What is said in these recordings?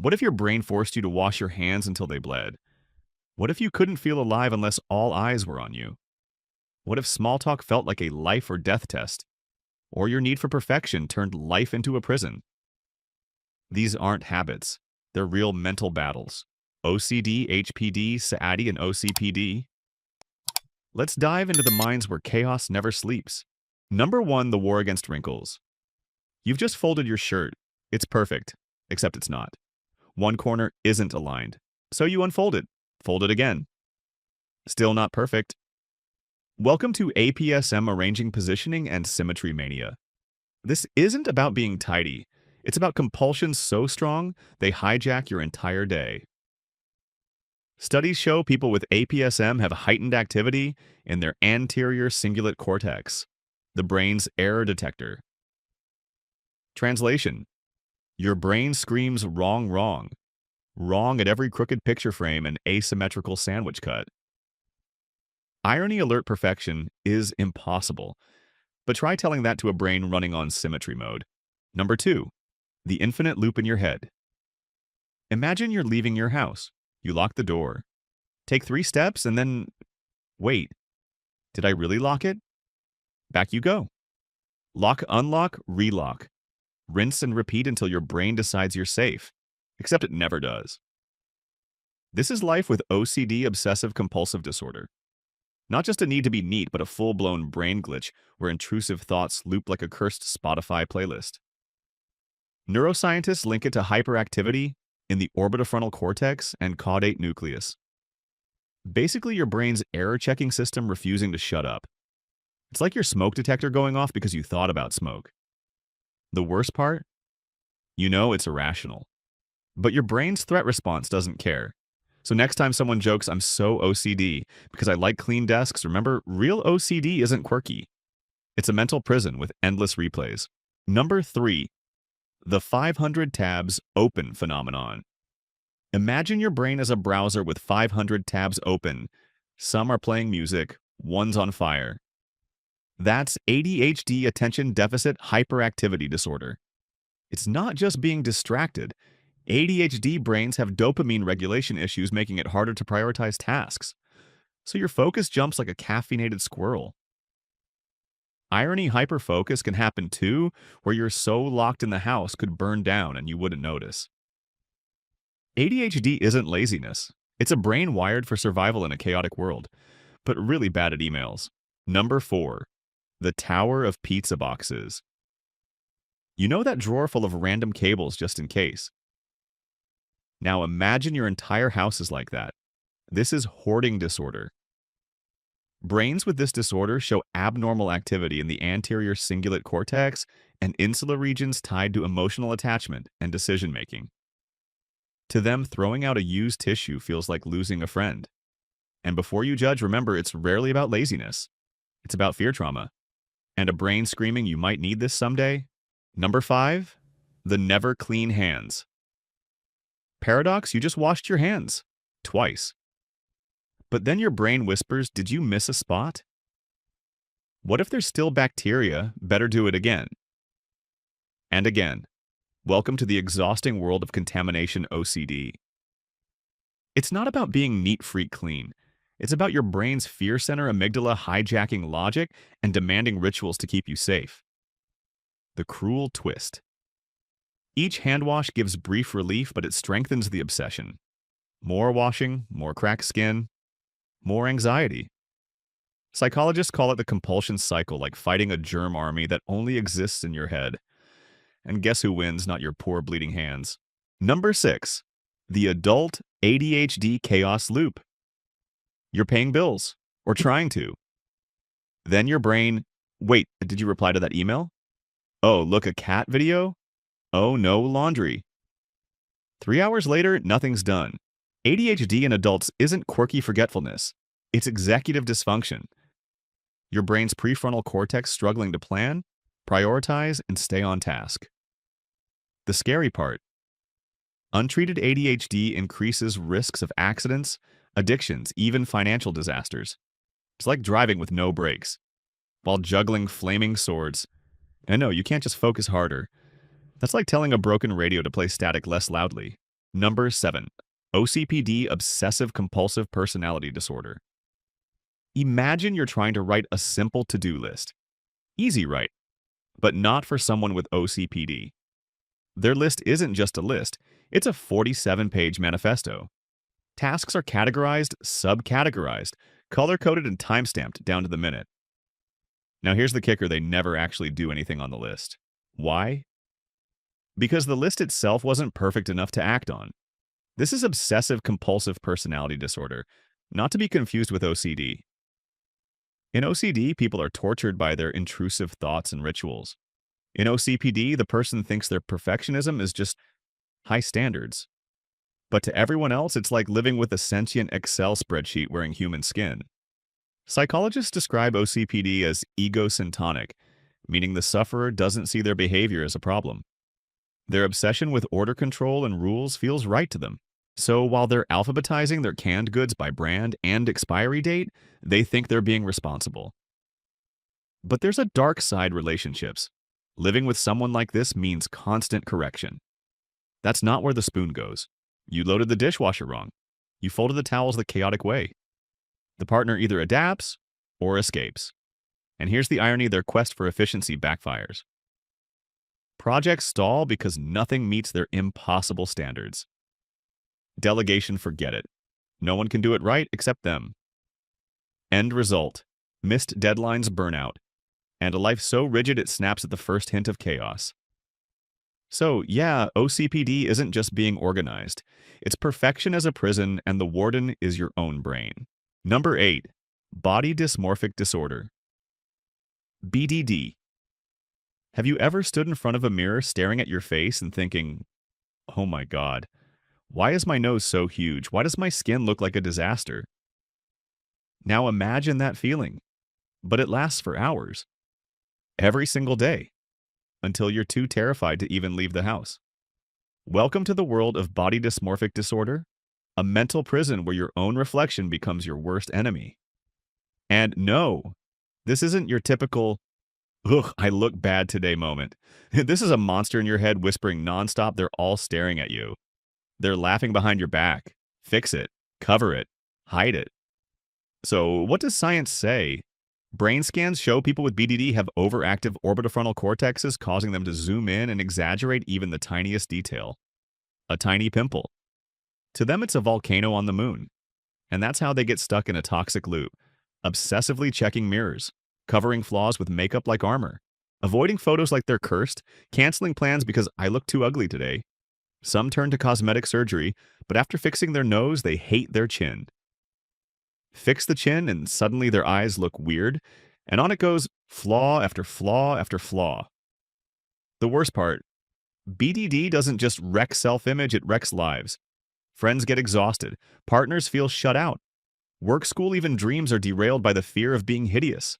What if your brain forced you to wash your hands until they bled? What if you couldn't feel alive unless all eyes were on you? What if small talk felt like a life or death test? Or your need for perfection turned life into a prison? These aren't habits. They're real mental battles. OCD, HPD, SADD, and OCPD. Let's dive into the minds where chaos never sleeps. Number 1, the war against wrinkles. You've just folded your shirt. It's perfect, except it's not. One corner isn't aligned. So you unfold it. Fold it again. Still not perfect. Welcome to APSM Arranging Positioning and Symmetry Mania. This isn't about being tidy. It's about compulsions so strong, they hijack your entire day. Studies show people with APSM have heightened activity in their anterior cingulate cortex, the brain's error detector. Translation: your brain screams wrong, wrong. Wrong at every crooked picture frame and asymmetrical sandwich cut. Irony alert perfection is impossible, but try telling that to a brain running on symmetry mode. Number 2, the infinite loop in your head. Imagine you're leaving your house. You lock the door. Take 3 steps and then, wait, did I really lock it? Back you go. Lock, unlock, relock. Rinse and repeat until your brain decides you're safe, except it never does. This is life with OCD, obsessive compulsive disorder. Not just a need to be neat, but a full-blown brain glitch where intrusive thoughts loop like a cursed Spotify playlist. Neuroscientists link it to hyperactivity in the orbitofrontal cortex and caudate nucleus. Basically, your brain's error-checking system refusing to shut up. It's like your smoke detector going off because you thought about smoke. The worst part? You know it's irrational. But your brain's threat response doesn't care. So next time someone jokes, I'm so OCD because I like clean desks, remember, real OCD isn't quirky. It's a mental prison with endless replays. Number 3, the 500 tabs open phenomenon. Imagine your brain as a browser with 500 tabs open. Some are playing music, one's on fire. That's ADHD, attention deficit hyperactivity disorder. It's not just being distracted. ADHD brains have dopamine regulation issues, making it harder to prioritize tasks. So your focus jumps like a caffeinated squirrel. Irony hyperfocus can happen too, where you're so locked in the house could burn down and you wouldn't notice. ADHD isn't laziness. It's a brain wired for survival in a chaotic world, but really bad at emails. Number 4, the tower of pizza boxes. You know that drawer full of random cables just in case? Now imagine your entire house is like that. This is hoarding disorder. Brains with this disorder show abnormal activity in the anterior cingulate cortex and insula regions tied to emotional attachment and decision-making. To them, throwing out a used tissue feels like losing a friend. And before you judge, remember it's rarely about laziness. It's about fear trauma. And a brain screaming you might need this someday. Number 5, the never clean hands. Paradox, you just washed your hands. Twice. But then your brain whispers, did you miss a spot? What if there's still bacteria? Better do it again. And again. Welcome to the exhausting world of contamination OCD. It's not about being neat, freak, clean. It's about your brain's fear center amygdala hijacking logic and demanding rituals to keep you safe. The cruel twist. Each hand wash gives brief relief, but it strengthens the obsession. More washing, more cracked skin, more anxiety. Psychologists call it the compulsion cycle, like fighting a germ army that only exists in your head. And guess who wins? Not your poor bleeding hands. Number 6, the adult ADHD chaos loop. You're paying bills, or trying to. Then your brain, wait, did you reply to that email? Oh, look, a cat video? Oh, no, laundry. 3 hours later, nothing's done. ADHD in adults isn't quirky forgetfulness. It's executive dysfunction. Your brain's prefrontal cortex struggling to plan, prioritize, and stay on task. The scary part. Untreated ADHD increases risks of accidents, addictions, even financial disasters. It's like driving with no brakes, while juggling flaming swords. I know, you can't just focus harder. That's like telling a broken radio to play static less loudly. Number 7. OCPD, obsessive compulsive personality disorder. Imagine you're trying to write a simple to-do list. Easy, right? But not for someone with OCPD. Their list isn't just a list, it's a 47-page manifesto. Tasks are categorized, subcategorized, color-coded, and time-stamped down to the minute. Now here's the kicker: they never actually do anything on the list. Why? Because the list itself wasn't perfect enough to act on. This is obsessive compulsive personality disorder, not to be confused with OCD. In OCD, people are tortured by their intrusive thoughts and rituals. In OCPD, the person thinks their perfectionism is just high standards. But to everyone else, it's like living with a sentient Excel spreadsheet wearing human skin. Psychologists describe OCPD as egosyntonic, meaning the sufferer doesn't see their behavior as a problem. Their obsession with order control and rules feels right to them. So while they're alphabetizing their canned goods by brand and expiry date, they think they're being responsible. But there's a dark side: relationships. Living with someone like this means constant correction. That's not where the spoon goes. You loaded the dishwasher wrong. You folded the towels the chaotic way. The partner either adapts or escapes. And here's the irony: their quest for efficiency backfires. Projects stall because nothing meets their impossible standards. Delegation: forget it. No one can do it right except them. End result: missed deadlines, burnout, and a life so rigid it snaps at the first hint of chaos. So yeah, OCPD isn't just being organized. It's perfection as a prison, and the warden is your own brain. Number 8. Body dysmorphic disorder. BDD. Have you ever stood in front of a mirror staring at your face and thinking, oh my God, why is my nose so huge? Why does my skin look like a disaster? Now imagine that feeling, but it lasts for hours. Every single day, until you're too terrified to even leave the house. Welcome to the world of body dysmorphic disorder, a mental prison where your own reflection becomes your worst enemy. And no, this isn't your typical, ugh, I look bad today moment. This is a monster in your head whispering nonstop. They're all staring at you. They're laughing behind your back. Fix it, cover it, hide it. So what does science say? Brain scans show people with BDD have overactive orbitofrontal cortexes, causing them to zoom in and exaggerate even the tiniest detail. A tiny pimple. To them, it's a volcano on the moon. And that's how they get stuck in a toxic loop, obsessively checking mirrors, covering flaws with makeup like armor, avoiding photos like they're cursed, canceling plans because I look too ugly today. Some turn to cosmetic surgery, but after fixing their nose, they hate their chin. Fix the chin, and suddenly their eyes look weird, and on it goes, flaw after flaw after flaw. The worst part, BDD doesn't just wreck self-image, it wrecks lives. Friends get exhausted, partners feel shut out, work, school, even dreams are derailed by the fear of being hideous.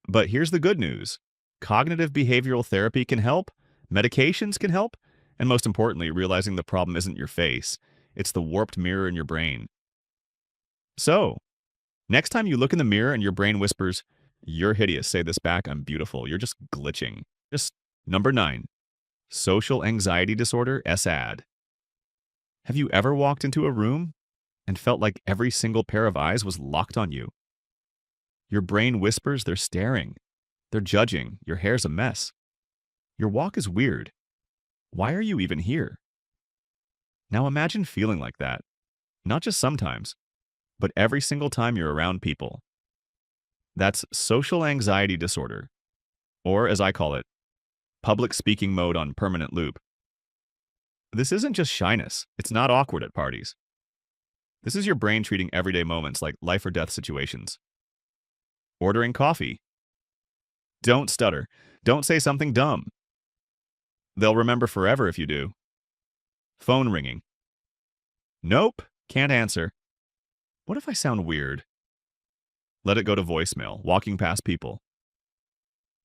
But here's the good news: cognitive behavioral therapy can help, medications can help, and most importantly, realizing the problem isn't your face, it's the warped mirror in your brain. So, next time you look in the mirror and your brain whispers, "You're hideous," say this back: "I'm beautiful. You're just glitching." Number 9. Social anxiety disorder, SAD. Have you ever walked into a room and felt like every single pair of eyes was locked on you? Your brain whispers they're staring, they're judging, your hair's a mess. Your walk is weird. Why are you even here? Now imagine feeling like that, not just sometimes, but every single time you're around people. That's social anxiety disorder, or as I call it, public speaking mode on permanent loop. This isn't just shyness. It's not awkward at parties. This is your brain treating everyday moments like life or death situations. Ordering coffee. Don't stutter. Don't say something dumb. They'll remember forever if you do. Phone ringing. Nope, can't answer. What if I sound weird? Let it go to voicemail, walking past people.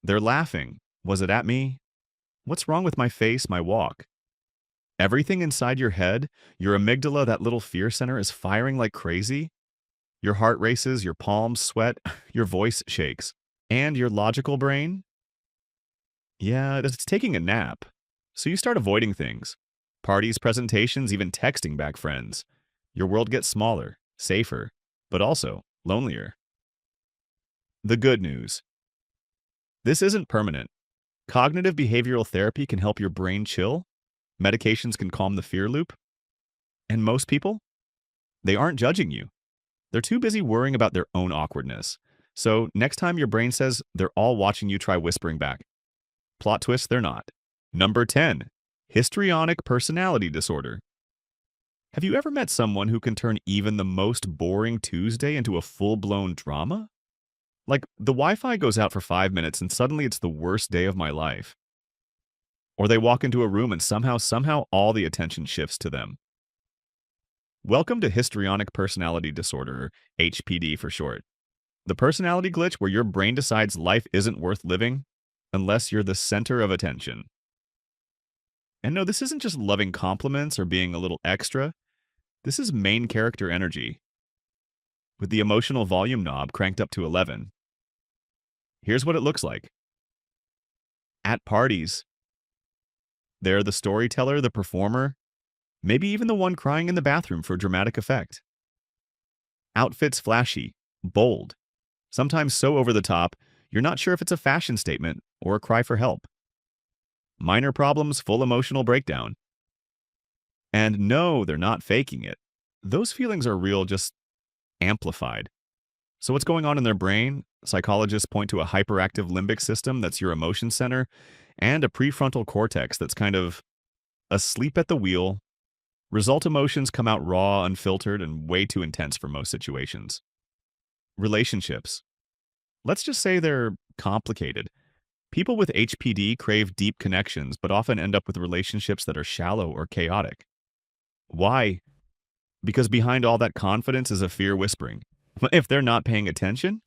They're laughing. Was it at me? What's wrong with my face, my walk? Everything inside your head, your amygdala, that little fear center, is firing like crazy. Your heart races, your palms sweat, your voice shakes. And your logical brain? Yeah, it's taking a nap. So you start avoiding things. Parties, presentations, even texting back friends. Your world gets smaller, safer, but also lonelier. The good news. This isn't permanent. Cognitive behavioral therapy can help your brain chill. Medications can calm the fear loop. And most people, they aren't judging you. They're too busy worrying about their own awkwardness. So next time your brain says they're all watching you, try whispering back. Plot twist, they're not. Number 10. Histrionic personality disorder. Have you ever met someone who can turn even the most boring Tuesday into a full-blown drama? Like, the Wi-Fi goes out for 5 minutes and suddenly it's the worst day of my life. Or they walk into a room and somehow all the attention shifts to them. Welcome to histrionic personality disorder, or HPD for short. The personality glitch where your brain decides life isn't worth living unless you're the center of attention. And no, this isn't just loving compliments or being a little extra. This is main character energy, with the emotional volume knob cranked up to 11. Here's what it looks like. At parties, they're the storyteller, the performer, maybe even the one crying in the bathroom for dramatic effect. Outfits flashy, bold, sometimes so over the top, you're not sure if it's a fashion statement or a cry for help. Minor problems, full emotional breakdown. And no, they're not faking it. Those feelings are real, just amplified. So what's going on in their brain? Psychologists point to a hyperactive limbic system that's your emotion center, and a prefrontal cortex that's kind of asleep at the wheel. Result emotions come out raw, unfiltered, and way too intense for most situations. Relationships. Let's just say they're complicated. People with HPD crave deep connections, but often end up with relationships that are shallow or chaotic. Why? Because behind all that confidence is a fear whispering. If they're not paying attention,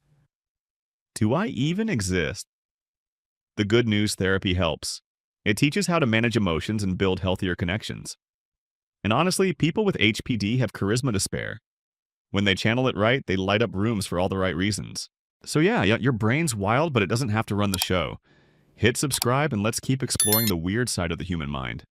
do I even exist? The good news, therapy helps. It teaches how to manage emotions and build healthier connections. And honestly, people with HPD have charisma to spare. When they channel it right, they light up rooms for all the right reasons. So yeah, your brain's wild, but it doesn't have to run the show. Hit subscribe and let's keep exploring the weird side of the human mind.